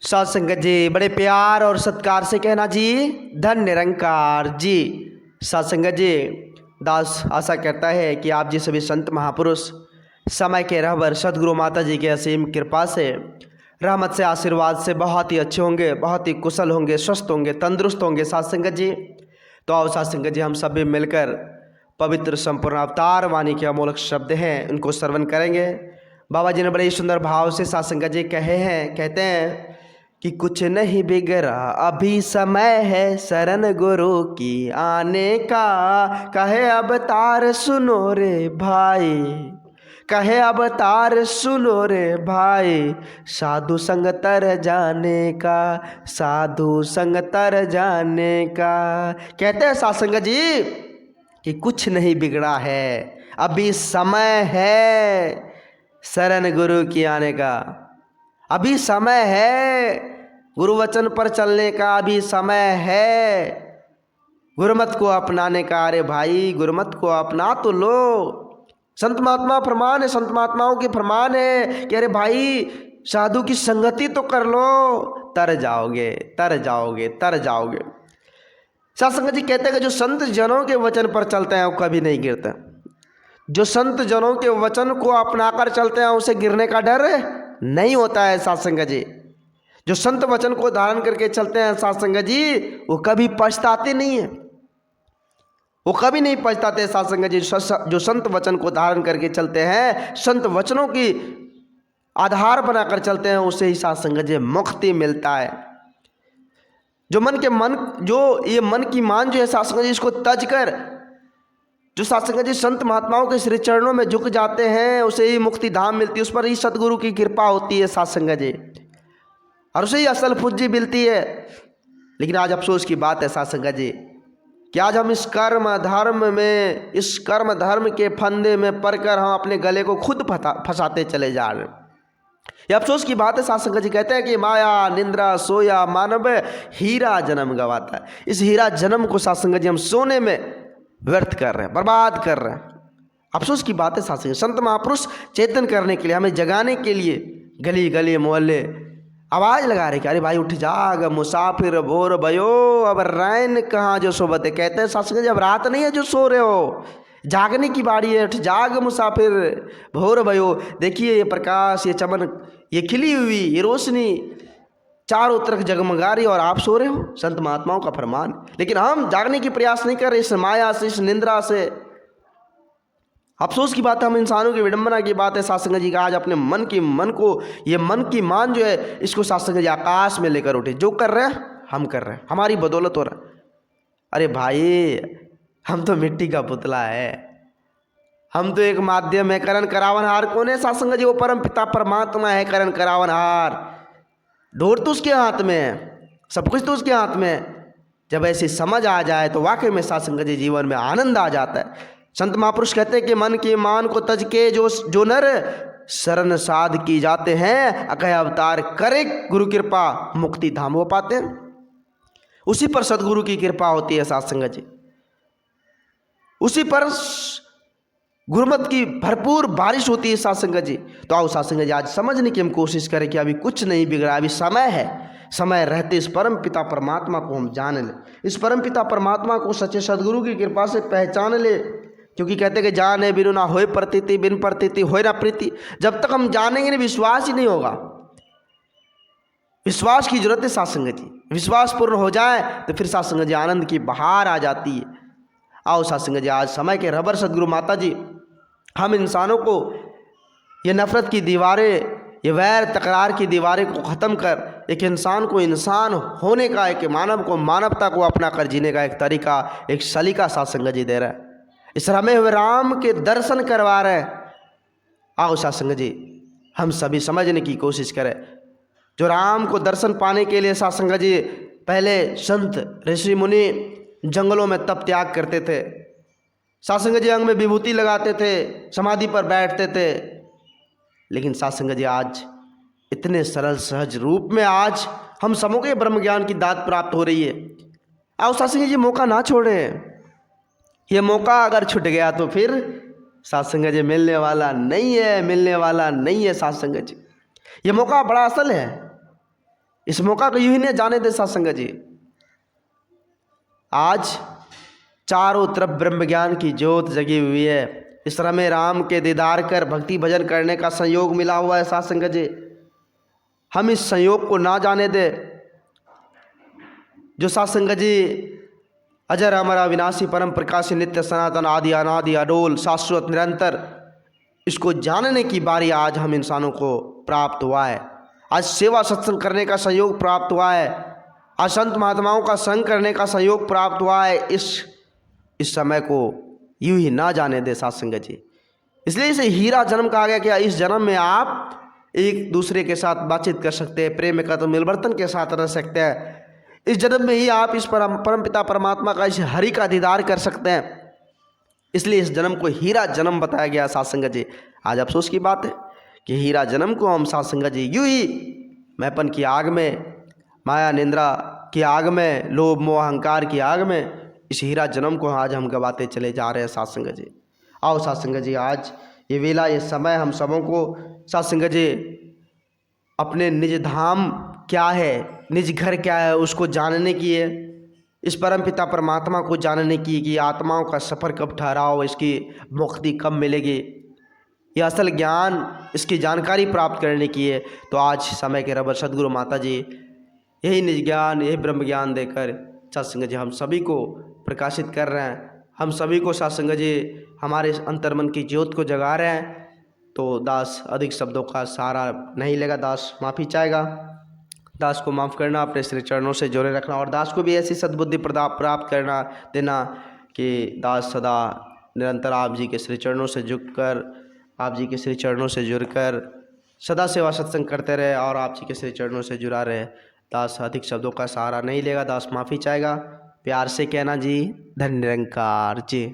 साध संगत जी, बड़े प्यार और सत्कार से कहना जी, धन निरंकार जी। साध संगत जी, दास आशा करता है कि आप जी सभी संत महापुरुष समय के रहबर सदगुरु माता जी के असीम कृपा से, रहमत से, आशीर्वाद से बहुत ही अच्छे होंगे, बहुत ही कुशल होंगे, स्वस्थ होंगे, तंदुरुस्त होंगे। साध संगत जी, तो आओ साध संगत जी, हम सभी मिलकर पवित्र संपूर्ण अवतार वाणी के अमोलक शब्द हैं उनको श्रवण करेंगे। बाबा जी ने बड़े ही सुंदर भाव से साध संगत जी कहते हैं कि कुछ नहीं बिगड़ा अभी समय है शरण गुरु की आने का। कहे अवतार सुनो रे भाई, कहे अवतार सुनो रे भाई, साधु संग तर जाने का, साधु संग तर जाने का। कहते हैं साध संगत जी कि कुछ नहीं बिगड़ा है, अभी समय है शरण गुरु की आने का। अभी समय है गुरु वचन पर चलने का, अभी समय है गुरुमत को अपनाने का। अरे भाई, गुरुमत को अपना तो लो। संत महात्मा प्रमाण है, संत महात्माओं की प्रमाण है कि अरे भाई साधु की संगति तो कर लो, तर जाओगे, तर जाओगे, तर जाओगे। साध संगत जी कहते हैं कि जो संत जनों के वचन पर चलते हैं वो कभी नहीं गिरते। जो संत जनों के वचन को अपनाकर चलते हैं उसे गिरने का डर नहीं होता है। साध संगत जी, जो संत वचन को धारण करके चलते हैं साध संगत जी, वो कभी पछताते नहीं है, वो कभी नहीं पछताते। साध संगत जी, जो संत वचन को धारण करके चलते हैं, संत वचनों की आधार बनाकर चलते हैं, उससे ही साध संगत जी मुक्ति मिलता है। जो ये मन की मान जो है साध संगत जी, इसको तज कर जो साध संगत जी संत महात्माओं के श्री चरणों में झुक जाते हैं, उसे ही मुक्ति धाम मिलती है। उस पर ही सदगुरु की कृपा होती है साध संगत जी, और उसे ही असल पूंजी मिलती है। लेकिन आज अफसोस की बात है साध संगत जी कि आज हम इस कर्म धर्म के फंदे में पड़कर हम अपने गले को खुद फंसाते चले जा रहे हैं। यह अफसोस की बात है। साध संगत जी कहते हैं कि माया निंद्रा सोया मानव हीरा जन्म गवाता है। इस हीरा जन्म को साध संगत जी हम सोने में व्यर्थ कर रहे हैं, बर्बाद कर रहे हैं। अफसोस की बात है साध संगत, संत महापुरुष चेतन करने के लिए, हमें जगाने के लिए गली गली मोहल्ले आवाज़ लगा रहे कि अरे भाई उठ जाग मुसाफिर भोर भयो, अब रैन कहाँ जो सोबत है। कहते हैं साध संगत जी, अब रात नहीं है जो सो रहे हो, जागने की बारी है। उठ जाग मुसाफिर भोर भयो। देखिए ये प्रकाश, ये चमन, ये खिली हुई ये रोशनी चारों तरफ जगमगा रही और आप सो रहे हो। संत महात्माओं का फरमान। लेकिन हम जागने की प्रयास नहीं कर रहे, इस माया से, इस निंद्रा से। अफसोस की बात है, हम इंसानों की विडंबना की बात है साध संगत जी का आज अपने मन को, ये मन की मान जो है, इसको साध संगत जी आकाश में लेकर उठे। जो कर रहे हैं हम कर रहे हैं, हमारी बदौलत हो रहा है। अरे भाई, हम तो मिट्टी का पुतला है, हम तो एक माध्यम है। करण करावनहार कौन है साध संगत जी? वो परम पिता परमात्मा है करण करावनहार। ढोर तो उसके हाथ में है, सब कुछ तो उसके हाथ में है। जब ऐसी समझ आ जाए तो वाकई में साध संगत जी जीवन में आनंद आ जाता है। संत महापुरुष कहते हैं कि मन की मान को तज के जो नर शरण साध की जाते हैं, अकह अवतार करे गुरु कृपा, मुक्ति धाम हो पाते हैं। उसी पर सदगुरु की कृपा होती है साध संगत जी, उसी पर गुरुमत की भरपूर बारिश होती है साध संगत जी। तो आओ साध संगत जी, आज समझने की हम कोशिश करें कि अभी कुछ नहीं बिगड़ा, अभी समय है। समय रहते इस परम पिता परमात्मा को हम जान ले, इस परम पिता परमात्मा को सच्चे सदगुरु की कृपा से पहचान ले। क्योंकि कहते हैं कि जाने बिनु ना होए प्रतीति, बिन प्रतीति होए ना प्रीति। जब तक हम जानेंगे नहीं, विश्वास ही नहीं होगा। विश्वास की जरूरत है साध संगत जी। विश्वास पूर्ण हो जाए तो फिर साध संगत जी आनंद की बहार आ जाती है। आओ साध संगत जी, आज समय के रहबर सदगुरु माता जी हम इंसानों को ये नफरत की दीवारें, ये वैर तकरार की दीवारें को ख़त्म कर एक इंसान को इंसान होने का, एक मानव को मानवता को अपना कर जीने का एक तरीका, एक सलीका साध संगत जी दे रहा है। इस रमे हुए राम के दर्शन करवा रहे हैं। आओ साध संगत जी, हम सभी समझने की कोशिश करें। जो राम को दर्शन पाने के लिए साध संगत जी पहले संत ऋषि मुनि जंगलों में तप त्याग करते थे। साध संगत जी अंग में विभूति लगाते थे, समाधि पर बैठते थे। लेकिन साध संगत जी आज इतने सरल सहज रूप में आज हम सबों के ब्रह्म ज्ञान की दात प्राप्त हो रही है। आओ साध संगत जी, मौका ना छोड़ें। ये मौका अगर छूट गया तो फिर साध संगत जी मिलने वाला नहीं है, मिलने वाला नहीं है साध संगत जी। ये मौका बड़ा असल है। इस मौका को यूं ही नहीं जाने दे साथ संगत जी। आज चारों तरफ ब्रह्म ज्ञान की ज्योत जगी हुई है। इस तरह में राम के दीदार कर भक्ति भजन करने का संयोग मिला हुआ है साथ संगत जी। हम इस संयोग को ना जाने दे। जो साथ संगत जी अजर अमर अविनाशी परम प्रकाशी नित्य सनातन आदि अनादि अडोल शाश्वत निरंतर, इसको जानने की बारी आज हम इंसानों को प्राप्त हुआ है। आज सेवा सत्संग करने का संयोग प्राप्त हुआ है। आज संत महात्माओं का संग करने का संयोग प्राप्त हुआ है। इस समय को यूं ही ना जाने दे साथ संगत जी। इसलिए इसे हीरा जन्म कहा गया कि इस जन्म में आप एक दूसरे के साथ बातचीत कर सकते हैं, प्रेम का तो मिलवर्तन के साथ रह सकते हैं। इस जन्म में ही आप इस परम पिता परमात्मा का, इस हरि का दीदार कर सकते हैं। इसलिए इस जन्म को हीरा जन्म बताया गया साथ संगत जी। आज अफसोस की बात है कि हीरा जन्म को हम साथ संगत जी यूं ही मैपन की आग में, माया निंद्रा की आग में, लोभ मोह अहंकार की आग में, इस हीरा जन्म को आज हम गवाते चले जा रहे हैं साथ संगत जी। आओ साथ संगत जी, आज ये वेला, ये समय हम सबों को साथ संगत जी अपने निज धाम क्या है, निज घर क्या है, उसको जानने की है। इस परम पिता परमात्मा को जानने की कि आत्माओं का सफ़र कब ठहराओ, इसकी मुक्ति कब मिलेगी, यह असल ज्ञान, इसकी जानकारी प्राप्त करने की है। तो आज समय के रबर सदगुरु माता जी यही निज ज्ञान, यही ब्रह्म ज्ञान देकर सत्संग जी हम सभी को प्रकाशित कर रहे हैं। हम सभी को सत्संग जी हमारे अंतर्मन की ज्योत को जगा रहे हैं। तो दास अधिक शब्दों का सहारा नहीं लेगा, दास माफ़ी चाहेगा। दास को माफ़ करना, अपने श्री चरणों से जोड़े रखना और दास को भी ऐसी सद्बुद्धि प्राप्त करना देना कि दास सदा निरंतर आप जी के श्री चरणों से झुककर, आप जी के श्री चरणों से जुड़कर सदा सेवा सत्संग करते रहे और आप जी के श्री चरणों से जुड़ा रहे। दास अधिक शब्दों का सहारा नहीं लेगा, दास माफ़ी चाहेगा। प्यार से कहना जी, धन्य निरंकार जी।